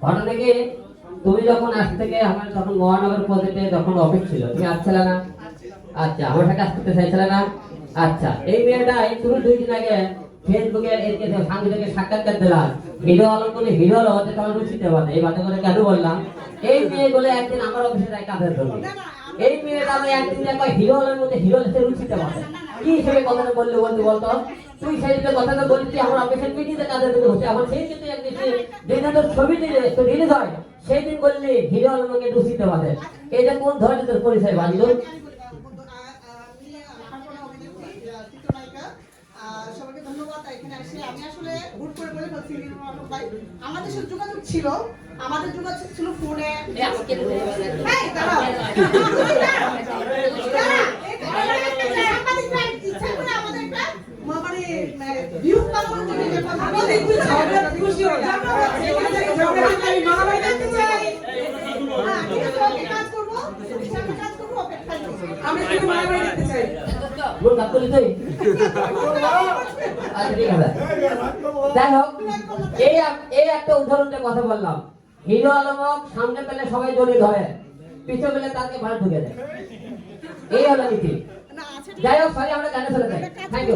ঘটনা কি, তুমি যখন আজ থেকে আমার তখন মহানগর প্রজেক্টে যখন অফিস ছিল, তুমি আসছিলে না? আচ্ছা, আমার সাথে কাজ করতে চাইছিলে না? আচ্ছা, এই মেয়েটাই তুমি 2 দিন আগে ফেসবুকে এরকে সাংবাদিকের সাক্ষাৎকার দিলাম, হিরো আলম বলে হিরো হলো হতে তোমার রুচিতে বাদে। এই বাদে করে কেন বললাম, এই মেয়েগুলো একদিন আমার অফিসে যায় কাজের জন্য। এই মেয়েটা আমি একদিন কয় হিরো আলমের মধ্যে হিরো হতে রুচিতে বাদে। কি হিসেবে কথাটা বললে বলতো? তুই সেই যে কথাটা বলছি আমার অফিসের মিটিংতে কাজের জন্য হচ্ছে, আমার সেই কিন্তু একদিন যেদিন তোর ছবি রিলিজ হয় সেই দিন বললি হিরো আলমকে রুচিতে বাদে। এটা কোন ধরনের তোর পরিচয় বাঁধলো? সবাইকে ধন্যবাদ। এখানে এসে আমি আসলে হুট করে বলে ফেলছি ভাই, আমাদের সাথে যোগাযোগ ছিল, আমাদের যোগাযোগ ছিল ফোনে। যাই হোক, এই একটা উদাহরণের কথা বললাম। হিরো আলমক সামনে পেলে সবাই জড়িয়ে ধরে, পিছনে পেলে তাকে ভাড়া ঢুকে দেয়। এই হলো নীতি। যাই হোক, সরি, আমরা গানে চলে যাই। Thank you.